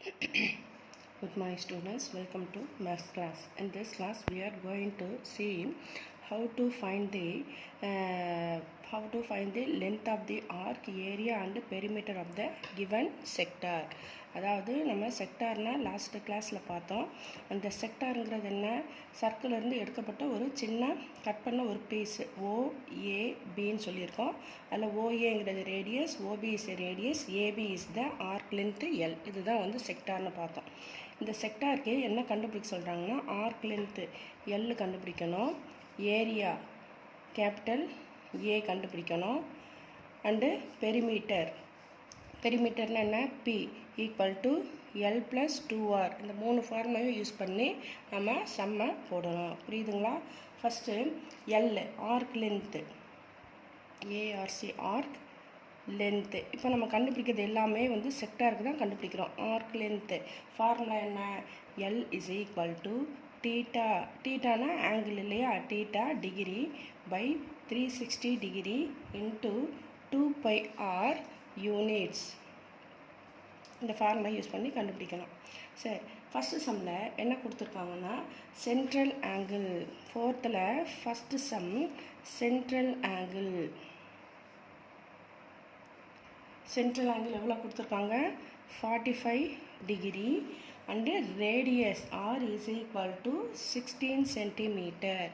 Good morning students, welcome to maths class. In this class we are going to see how to find the length of the arc, area and perimeter of the given sector. அதாவது நம்ம செக்டார்னா last கிளாஸில் பார்த்தோம். அந்த செக்டாருங்கிறது என்ன, circle இருந்து எடுக்கப்பட்ட ஒரு சின்ன கட் பண்ண ஒரு பீஸு OABன்னு சொல்லியிருக்கோம். அதில் OAங்கிறது radius, OB is radius, AB is the arc length L. இதுதான் வந்து செக்டார்னு பார்த்தோம். இந்த செக்டாருக்கு என்ன கண்டுபிடிக்க சொல்கிறாங்கன்னா, ஆர்க் லென்த்து L கண்டுபிடிக்கணும், ஏரியா கேபிட்டல் A கண்டுபிடிக்கணும், அண்டு பெரிமீட்டர்னா என்ன, P equal to L + 2R. இந்த 3 ஃபார்மையும் யூஸ் பண்ணி நம்ம சம்மை போடணும். புரியுதுங்களா? First L arc length, ARC arc length. இப்போ நம்ம கண்டுபிடிக்கிறது எல்லாமே வந்து செக்டாருக்கு தான் கண்டுபிடிக்கிறோம். ஆர்க் லென்த்து ஃபார்முலா என்ன, L இஸ் ஈக்குவல் டு டீட்டானா ஆங்கிள் இல்லையா, theta degree by 360 degree into 2πr units. இந்த ஃபார்முலா யூஸ் பண்ணி கண்டுபிடிக்கலாம். சரி, ஃபஸ்ட்டு சம்மில் என்ன கொடுத்துருக்காங்கன்னா, சென்ட்ரல் ஆங்கிள். ஃபோர்த்தில் ஃபஸ்ட்டு சம் சென்ட்ரல் ஆங்கிள் எவ்வளோ கொடுத்துருக்காங்க, 45 degree and radius R is equal to 16 centimetre.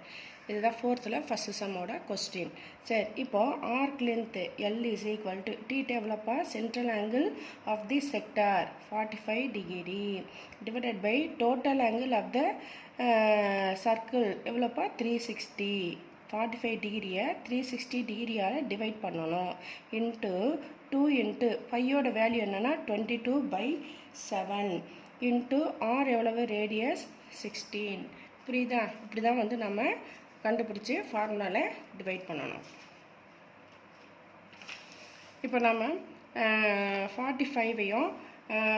இதுதான் ஃபோர்த்தில் ஃபஸ்ட்டு சம்மோட கொஸ்டின். சரி, இப்போது arc length L is equal to theta எவ்வளோப்பா, central angle of the sector 45 degree divided by total angle of the circle எவ்வளோப்பா, 360. 45 டிகிரியை 360 டிகிரியால் டிவைட் பண்ணணும். Into 2 into பையோட வேல்யூ என்னென்னா 22/7 இன்ட்டு R எவ்வளவு, ரேடியஸ் 16. புரியுதா? இப்படி தான் வந்து நம்ம கண்டுபிடிச்சி ஃபார்முலாவில் டிவைட் பண்ணணும். இப்போ நம்ம 45ஐயும்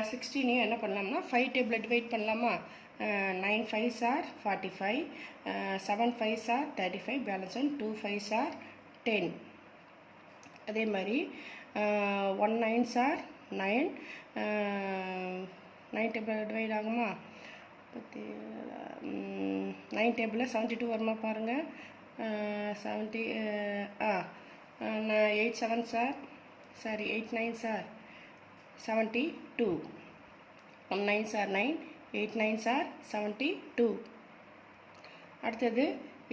16ஐயும் என்ன பண்ணலாம்னா 5 டேபிளில் டிவைட் பண்ணலாமா. 9 5s are 45, 7 5s are 35, balance 2 5s are 10. அதே மாதிரி 1 9s are 9, 9 டேபிளில் டிவைட் ஆகுமா, 9 டேபிளில் 72 வருமா பாருங்கள். 8 7s are 8 9s are 72, 1 9s are 9, 8 9s are 72. அடுத்தது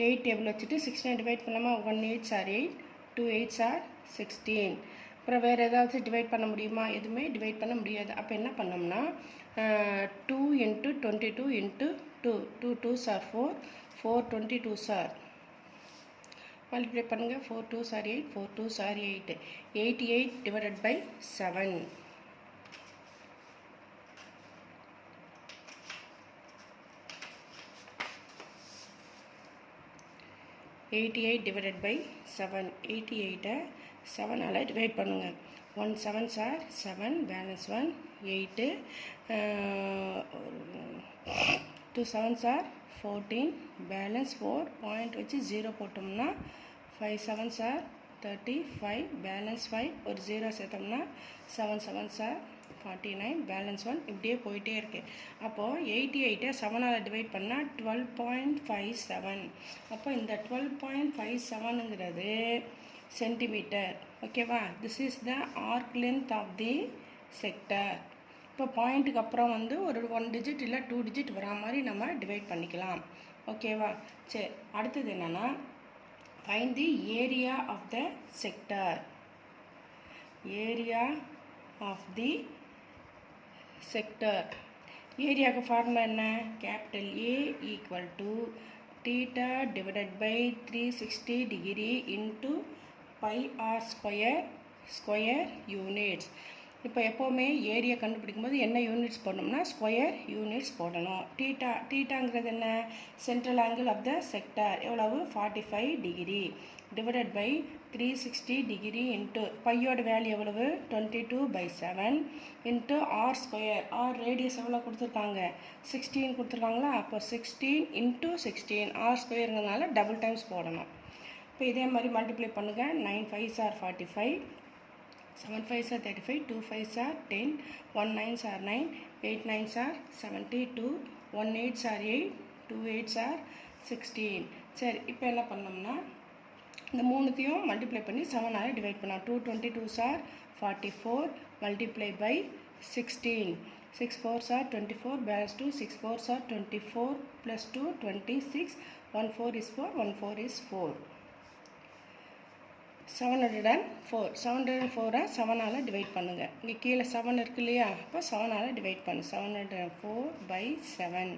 8 டேபிள் வச்சுட்டு 16 டிவைட் பண்ணலாமா. 1 8s are 8, 2 8s are 16. அப்புறம் வேறு ஏதாவது டிவைட் பண்ண முடியுமா, எதுவுமே டிவைட் பண்ண முடியாது. அப்போ என்ன பண்ணோம்னா 2 into 22 into 2, 2 2s are 4, 4 22s are multiply பண்ணுங்கள். 4 2s are 8, 4 2s are 8, 88 divided by 7. 88 divided by 7, 88ஐ 7ஆல் டிவைட் பண்ணுங்கள். 1 7s are 7, balance 1 8, 2 7s are 14, balance 4, point வச்சு 0 போட்டோம்னா 5 7s are 35, பேலன்ஸ் 5, ஒரு 0 சேர்த்தோம்னா 7 7s are 49, பேலன்ஸ் 1. இப்படியே போயிட்டே இருக்குது. அப்போது 88ஐ 7ஆல் டிவைட் பண்ணால் 12.57. அப்போ இந்த 12.57ங்கிறது சென்டிமீட்டர். ஓகேவா? This is the arc length of the sector. இப்போ பாயிண்ட்டுக்கு அப்புறம் வந்து ஒரு 1 டிஜிட் இல்லை 2 டிஜிட் வரா மாதிரி நம்ம டிவைட் பண்ணிக்கலாம். ஓகேவா? சரி, அடுத்தது என்னென்னா find the area of the sector. Area of the sector. ஏரியாவுக்கு ஃபார்முலா என்ன, capital A equal to theta divided by 360 degree into πr square units. இப்போ எப்போவுமே ஏரியா கண்டுபிடிக்கும் போது என்ன யூனிட்ஸ் போடணும்னா ஸ்கொயர் யூனிட்ஸ் போடணும். டீட்டாங்கிறது என்ன, central angle of the sector எவ்வளவு, 45 degree divided by 360 degree into பையோட வேல்யூ எவ்வளவு, 22/7 into R square. R radius எவ்வளோ கொடுத்துருக்காங்க, 16 கொடுத்துருக்காங்களா. அப்போ 16 இன்ட்டு 16, ஆர் ஸ்கொயருங்கிறதுனால டபுள் டைம்ஸ் போடணும். இப்போ இதே மாதிரி மல்டிப்ளை பண்ணுங்கள். 9 5s are 45, 7 5s are 35, 2 5s are 10, 1 9s are 9, 8 9s are 72, 1 8s are 8, 2 8s are 16. சரி, இப்போ என்ன பண்ணோம்னா இந்த மூணுத்தையும் மல்டிப்ளை பண்ணி 7ஆல் டிவைட் பண்ணலாம். 2 22s are 44, multiply by 16. 6 4s are 24, balance 2, 6 4s are 24 plus 2 26, 1 4 is 4, 1 4 is 4. 704 704 7ஆல் divide பண்ணுங்கள். இங்கே கீழே 7 இருக்கு இல்லையா, அப்போ 7ஆல் டிவைட் பண்ணு. 704 by 7.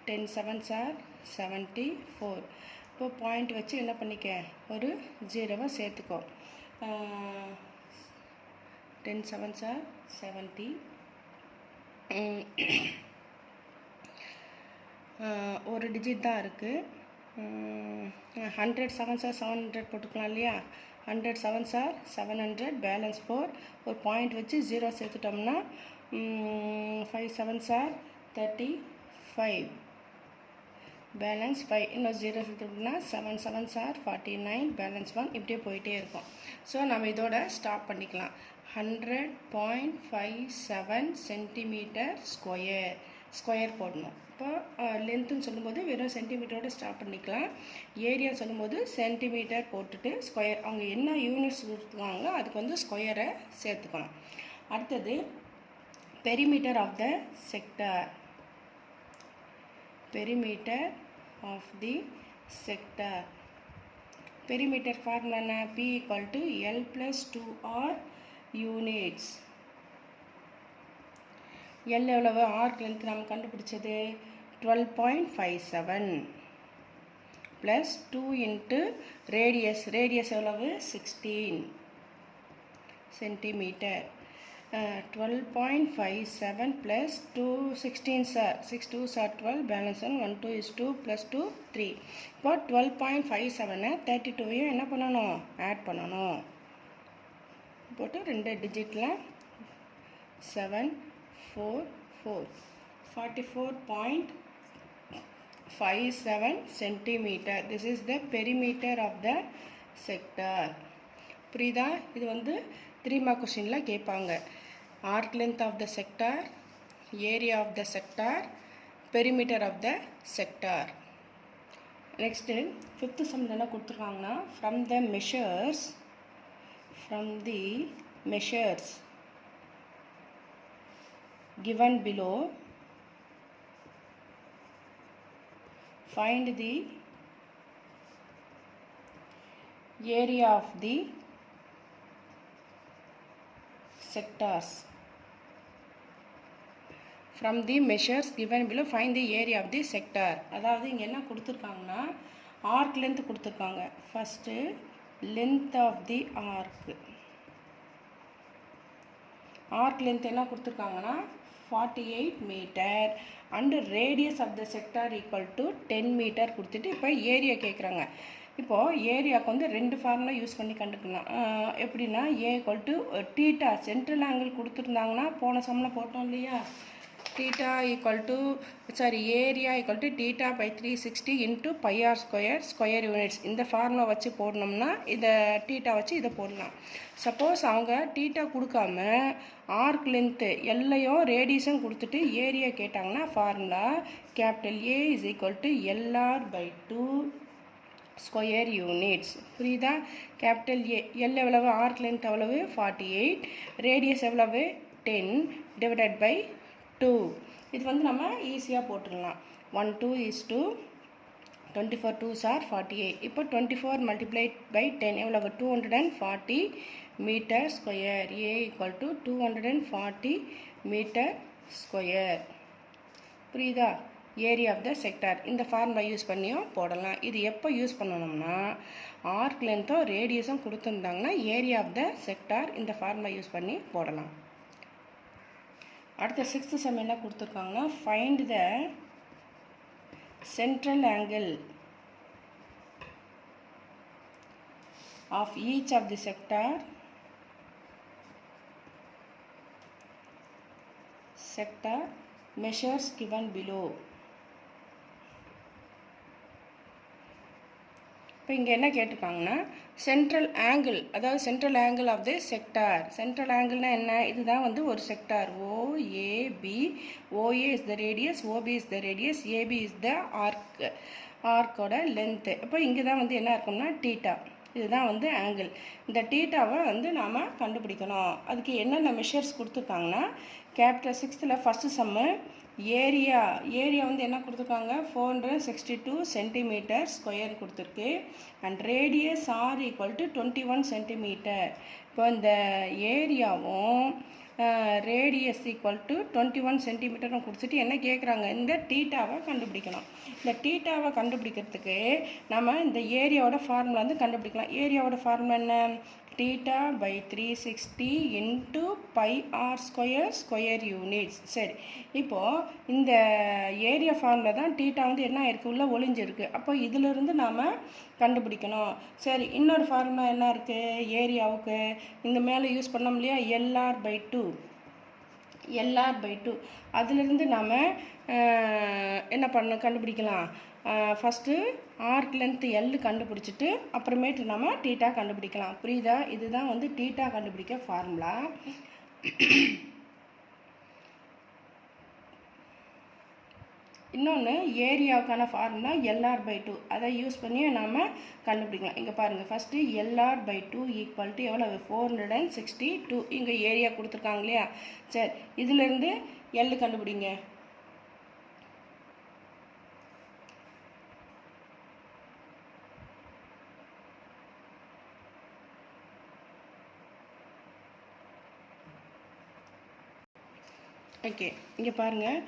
10 7s are 74. இப்போ பாயிண்ட் வச்சு என்ன பண்ணிக்க, ஒரு 0 சேர்த்துக்கோ. 10 7s are 70. ஒரு டிஜிட் தான் இருக்குது. 100 7s are 700 போட்டுக்கலாம் இல்லையா. 100 7s are 700, பேலன்ஸ் 4. ஒரு பாயிண்ட் வச்சு 0 சேர்த்துட்டோம்னா 5 7s are 35, பேலன்ஸ் 5. இன்னும் 0 சேர்த்துட்டோம்னா 7 7s are 49, பேலன்ஸ் 1. இப்படியே போயிட்டே இருக்கும். ஸோ நம்ம இதோட ஸ்டாப் பண்ணிக்கலாம். 100.57 சென்டிமீட்டர் ஸ்கொயர் போடணும். இப்போ லென்த்துன்னு சொல்லும்போது வெறும் சென்டிமீட்டரோட ஸ்டாப் பண்ணிக்கலாம். ஏரியா சொல்லும்போது சென்டிமீட்டர் போட்டுட்டு ஸ்கொயர், அவங்க என்ன யூனிட்ஸ் கொடுத்துருக்காங்களோ அதுக்கு வந்து ஸ்கொயரை சேர்த்துக்கணும். அடுத்தது perimeter of the sector. Perimeter of the sector. Perimeter formula என்ன? P = L + 2R units. L எவ்வளவு? ஆர்க் லென்த் நம்ம கண்டுபிடிச்சது 12.57 ப்ளஸ் 2 இன்ட்டு ரேடியஸ். ரேடியஸ் எவ்வளவு? 16 centimetre. 12.57 plus 2 16 sir 6 2s are 12, balance 1 2 is 2 plus 2 3. இப்போ 12.57 32வையும் என்ன பண்ணணும்? ஆட் பண்ணணும். போட்டு 2 டிஜிட்டில் 7 4 4 44.57 centimeter. This is the perimeter of the sector. புரியுதா? இது வந்து 3 மார்க் கொஸ்டினில் கேட்பாங்க. Arc length of the sector, area of the sector, perimeter of the sector. Next 5th சம்மில் என்ன கொடுத்துருக்காங்கன்னா, from the measures given below, find the area of the sectors. From the measures given below, find the area of the sector. அதாவது இங்கே என்ன கொடுத்துருக்காங்கன்னா, arc length கொடுத்துருக்காங்க. First length of the arc length என்ன கொடுத்துருக்காங்கன்னா 48 metre and radius of the sector equal to 10 metre கொடுத்துட்டு இப்போ area கேட்குறாங்க. இப்போது ஏரியாவுக்கு வந்து 2 ஃபார்முலா யூஸ் பண்ணி கண்டுக்கலாம். எப்படின்னா A = தீட்டா, சென்ட்ரல் ஆங்கிள் கொடுத்துருந்தாங்கன்னா போன சம்மில் போட்டோம் இல்லையா, theta area = theta by 360 into πr square units. இந்த ஃபார்முலா வச்சு போடணும்னா இதை தீட்டா வச்சு இதை போடலாம். சப்போஸ் அவங்க தீட்டா கொடுக்காம ஆர்க் லென்த்து எல்லையும் ரேடியஸும் கொடுத்துட்டு ஏரியா கேட்டாங்கன்னா formula capital A = LR/2 square units. புரியுதா? கேபிட்டல் A, எல் எவ்வளவு? ஆர்க் லென்த் எவ்வளவு? 48, ரேடியஸ் எவ்வளவு? 10 டிவைடட் பை 2. இது வந்து நம்ம ஈஸியாக போட்டுடலாம். 1 2 is 2, 24 2s are 48. இப்போ 24 multiplied by 10 எவ்வளவு? 240 metre square. A = 240 metre square. புரியுதா? ஏரியா ஆஃப் த செக்டார் இந்த ஃபார்முலா யூஸ் பண்ணியும் போடலாம். இது எப்போ யூஸ் பண்ணணும்னா, ஆர்க் லென்த்தும் ரேடியஸும் கொடுத்துருந்தாங்கன்னா ஏரியா ஆஃப் த செக்டார் இந்த ஃபார்முலா யூஸ் பண்ணி போடலாம். அடுத்த 6th சம் என்ன கொடுத்துருக்காங்கன்னா, find the central angle of each of the sector measures given below. இப்போ இங்கே என்ன கேட்டிருக்காங்கன்னா சென்ட்ரல் ஆங்கிள், அதாவது central angle of the sector. Central ஆங்கிள்னால் என்ன? இதுதான் வந்து ஒரு sector. OAB. OA is the radius, OB is the radius, AB is the ஆர்க்கோட லென்த்து. இப்போ இங்கே தான் வந்து என்ன இருக்கும்னா டீட்டா. இதுதான் வந்து ஆங்கிள். இந்த டீட்டாவை வந்து நாம் கண்டுபிடிக்கணும். அதுக்கு என்னென்ன மெஷர்ஸ் கொடுத்துருக்காங்கன்னா கேபிட்டல் 6th ஃபஸ்ட்டு சம்மு ஏரியா வந்து என்ன கொடுத்துருக்காங்க 462 சென்டிமீட்டர் ஸ்கொயர் கொடுத்துருக்கு. And radius r equal to 21 centimetre. இப்போ இந்த ஏரியாவும் ரேடியஸ் ஈக்குவல் டு 21 சென்டிமீட்டரும் கொடுத்துட்டு என்ன கேட்குறாங்க, இந்த டீட்டாவை கண்டுபிடிக்கணும். இந்த டீட்டாவை கண்டுபிடிக்கிறதுக்கு நம்ம இந்த ஏரியாவோட ஃபார்முலா வந்து கண்டுபிடிக்கலாம். ஏரியாவோட ஃபார்முலா என்ன? Theta by 360 into pi r square units. சரி, இப்போது இந்த ஏரியா ஃபார்முலா தான் டீட்டா வந்து என்ன இருக்குது உள்ள ஒளிஞ்சிருக்கு. அப்போ இதிலிருந்து நாம் கண்டுபிடிக்கணும். சரி, இன்னொரு ஃபார்முலா என்ன இருக்குது ஏரியாவுக்கு? இந்த மேலே யூஸ் பண்ணோம் இல்லையா, LR/2 அதிலிருந்து நாம் என்ன கண்டுபிடிக்கலாம். ஃபஸ்ட்டு ஆர்க் லென்த் எல் கண்டுபிடிச்சிட்டு அப்புறமேட்டு நம்ம டீட்டா கண்டுபிடிக்கலாம். புரியுதா? இதுதான் வந்து டீட்டா கண்டுபிடிக்க ஃபார்முலா. இன்னொன்று ஏரியாவுக்கான ஃபார்முலா LR/2. அதை யூஸ் பண்ணி நாம் கண்டுபிடிக்கலாம். இங்கே பாருங்கள், ஃபஸ்ட்டு LR/2 ஈக்குவல் டு எவ்வளோ 462. இங்கே ஏரியா கொடுத்துருக்காங்க இல்லையா. சரி, இதிலேருந்து எல் கண்டுபிடிங்க. ஓகே, இங்கே பாருங்கள்,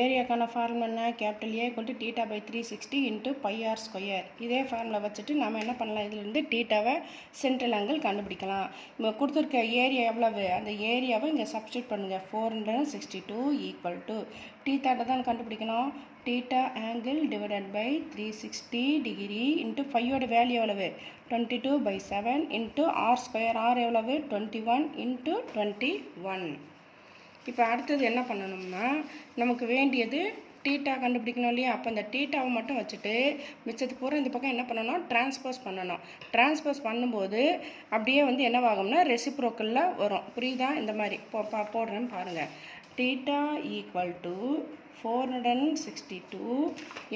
ஏரியாக்கான ஃபார்முலா என்ன? Capital A equal to theta by 360 into pi r square. இதே ஃபார்முலா வச்சுட்டு நம்ம என்ன பண்ணலாம், இதிலேருந்து டீட்டாவை சென்ட்ரல் ஆங்கிள் கண்டுபிடிக்கலாம். நம்ம கொடுத்துருக்க ஏரியா எவ்வளவு, அந்த ஏரியாவை இங்கே சப்ஸ்டியூட் பண்ணுங்கள். 462 ஈக்குவல் டு டீட்டாட்ட தான் கண்டுபிடிக்கணும். Theta angle divided by 360 degree into ஃபையோட வேல்யூ எவ்வளவு 22/7 இன்ட்டு ஆர் ஸ்கொயர். ஆர் எவ்வளவு 21 இன்ட்டு 21. இப்போ அடுத்தது என்ன பண்ணணும்னா நமக்கு வேண்டியது டீட்டா கண்டுபிடிக்கணும் இல்லையா. அப்போ அந்த டீட்டாவை மட்டும் வச்சுட்டு மிச்சத்து பூரா இந்த பக்கம் என்ன பண்ணணும், டிரான்ஸ்போஸ் பண்ணணும். டிரான்ஸ்போஸ் பண்ணும்போது அப்படியே வந்து என்னவாகும்னா ரெசிப்ரோக்கலில் வரும். புரியுதா? இந்த மாதிரி போடுறேன்னு பாருங்கள். டீட்டா ஈக்குவல் டு 462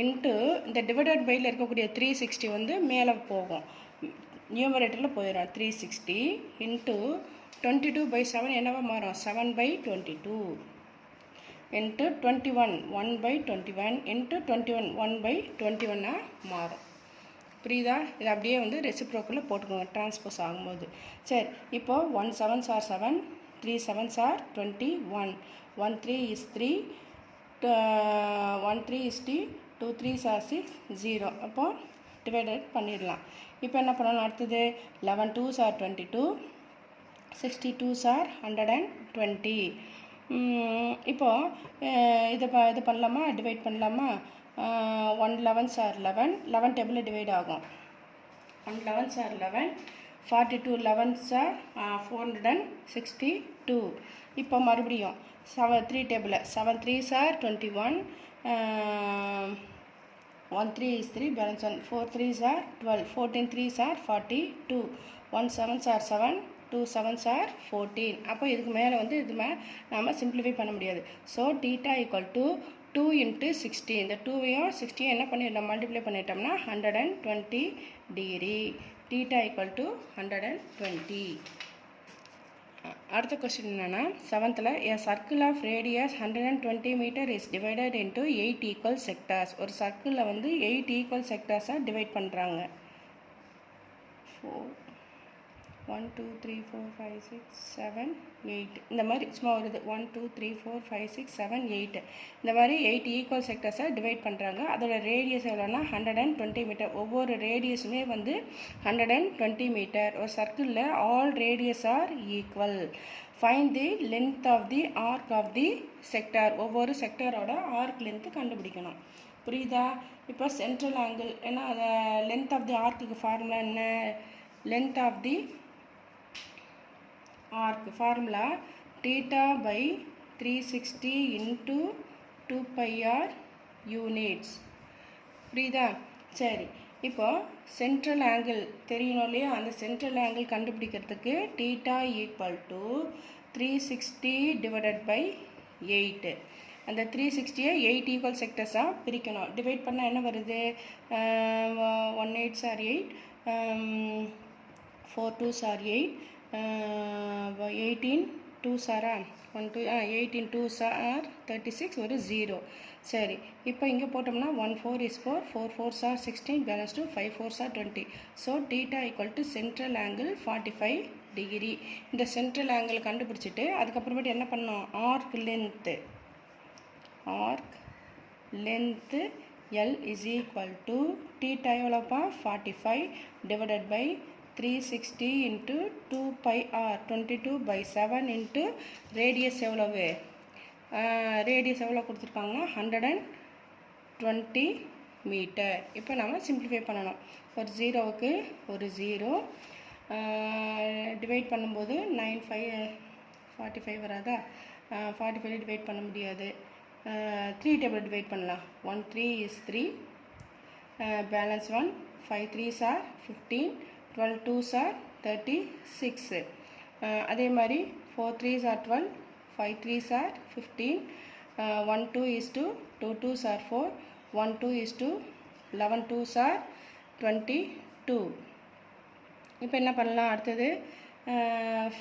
இன்ட்டு இந்த டிவைடட் பையில் இருக்கக்கூடிய 360 வந்து மேலே போகும், நியூமரேட்டரில் போயிடும். 360 இன்ட்டு 22/7 என்னவா மாறும் 7/22 இன்ட்டு 21 1/21 இன்ட்டு 21 1/21 மாறும். புரியுதா? இது அப்படியே வந்து ரெசிப்ரோக்கில் போட்டுக்கோங்க டிரான்ஸ்போஸ் ஆகும்போது. சரி, இப்போது 1 7s are 7, 3 7s are 21, 1 3 is 3, 1 3 is 2, 2 3s are 6, 0. அப்போது டிவைடட் பண்ணிடலாம். இப்போ என்ன பண்ணணும், அடுத்தது 11 2s are 22, 62s are 120. இப்போது இது பண்ணலாமா, டிவைட் பண்ணலாமா. 1 11s are 11, 11 டேபிளில் டிவைட் ஆகும். 1 11s are 11, 42 11s are 462. இப்போ மறுபடியும் 3 டேபிளில் 7 3s are 21, 1 3 is 3, balance 1, 4 3s are 12, 14 3s are 42, 1 7s are 7, 2 7s are 14. அப்போ இதுக்கு மேலே வந்து இது நாம் சிம்பிளிஃபை பண்ண முடியாது. So theta equal to 2 into 60. இந்த 2வையும் 60யும் என்ன பண்ணிடலாம், மல்டிப்ளை பண்ணிட்டோம்னா 120 டிகிரி. Theta equal to 120. அடுத்த கொஸ்டின் என்னென்னா 7th a circle of radius 120 meter is divided into 8 equal sectors. ஒரு சர்க்கிளில் வந்து 8 equal sectors-ஆக டிவைட் பண்ணுறாங்க. 4 1 2 3 4 5 6 7 8 இந்த மாதிரி சும்மா வருது. 1 2 3 4 5 6 7 8 இந்த மாதிரி 8 ஈக்குவல் செக்டர்ஸை டிவைட் பண்ணுறாங்க. அதோட ரேடியஸ் எவ்வளோனா 120 மீட்டர். ஒவ்வொரு ரேடியஸுமே வந்து 120 மீட்டர். ஒரு சர்க்கிளில் all radius r equal. Find the length of the arc of the sector. ஒவ்வொரு செக்டரோட ஆர்க் லென்த்து கண்டுபிடிக்கணும். புரியுதா? இப்போ சென்ட்ரல் ஆங்கிள் ஏன்னா லென்த் ஆஃப் தி ஆர்க்குக்கு ஃபார்முலா என்ன, length of the arc formula theta by 360 into 2 πr units. புரியுதா? சரி, இப்போ சென்ட்ரல் ஆங்கிள் தெரியணும் இல்லையா, அந்த சென்ட்ரல் ஆங்கிள் கண்டுபிடிக்கிறதுக்கு theta equal to 360 divided by 8. அந்த 360-ஐ 8 ஈக்குவல் செக்டர்ஸாக பிரிக்கணும். டிவைட் பண்ணால் என்ன வருது? 1 8s are 8, 4 2s are 8, 18 2s are 18 2s are 36, ஒரு 0. சரி, இப்போ இங்கே போட்டோம்னா 1 4 is 4, 4 4s are 16, balance 2, 5 4s are 20. So theta equal to central angle 45 degree. இந்த சென்ட்ரல் ஆங்கிள் கண்டுபிடிச்சிட்டு அதுக்கப்புறமேட்டு என்ன பண்ணோம்? Arc length L is equal to theta எவ்வளோப்பா? 45 divided by 360 into 2 pi r 22/7 into radius எவ்வளவு? ரேடியஸ் எவ்வளோ கொடுத்துருக்காங்கன்னா 120 மீட்டர். இப்போ நம்ம சிம்பிளிஃபை பண்ணணும். ஒரு ஜீரோவுக்கு ஒரு 0 டிவைட் பண்ணும்போது 9 5 45 வராதா? 45 டிவைட் பண்ண முடியாது. 3 டேபிள் டிவைட் பண்ணலாம். 1 3 is 3, balance 1, 5 3s are 15, 12 2s are 36. அதே மாதிரி 4 3s are 12, 5 3s are 15, 1 2 is 2, 2 2s are 4, 1 2 is 2, 11 2s are 22. இப்போ என்ன பண்ணலாம்? அடுத்தது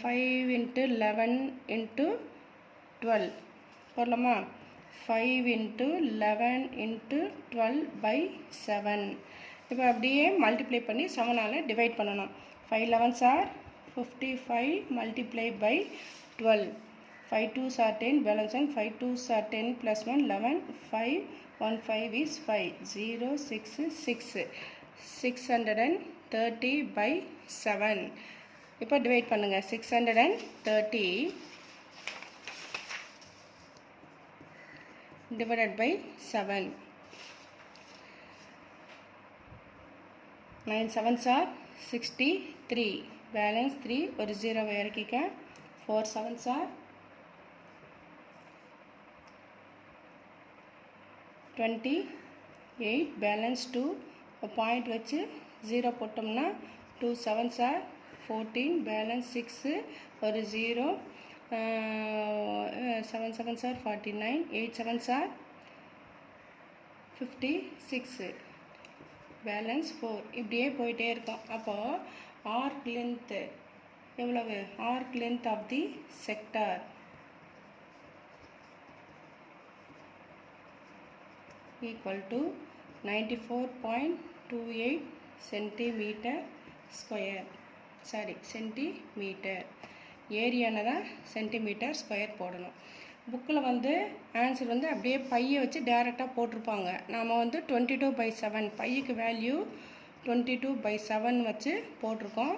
5 into 11 into 12 போடலாமா? 5 into 11 into 12/7. இப்போ அப்படியே மல்டிப்ளை பண்ணி 7ஆல் டிவைட் பண்ணணும். 5 11s are 55 multiply by 12. 5 2s are 10, balance 1, 5 2s are 10 plus 1 11, 5 1 5 is 5, 0 6 6, 630/7. இப்போ டிவைட் பண்ணுங்கள். 630 divided by 7. 9 7s are 63, balance 3, ஒரு 0 இறக்கிக்க. 4 7s are 28, balance 2, பாயிண்ட் வச்சு 0 போட்டோம்னா 2 7s are 14, balance 6, ஒரு 0, 7 7s are 49, 8 7s are 56, balance 4. இப்படியே போயிட்டே இருக்கும். அப்போது ஆர்க் லென்த்து எவ்வளவு? Arc length of the sector equal to 94.28 centimetre square. Centimetre. ஏரியாவில் தான் சென்டிமீட்டர் ஸ்கொயர் போடணும். புக்கில் ஆன்சர் அப்படியே பையை வச்சு டேரெக்டாக போட்டிருப்பாங்க. நாம் 22/7 பையுக்கு வேல்யூ 22/7 வச்சு போட்டிருக்கோம்.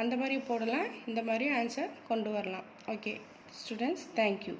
அந்த மாதிரி போடலாம், இந்த மாதிரி ஆன்சர் கொண்டு வரலாம். Okay students, thank you.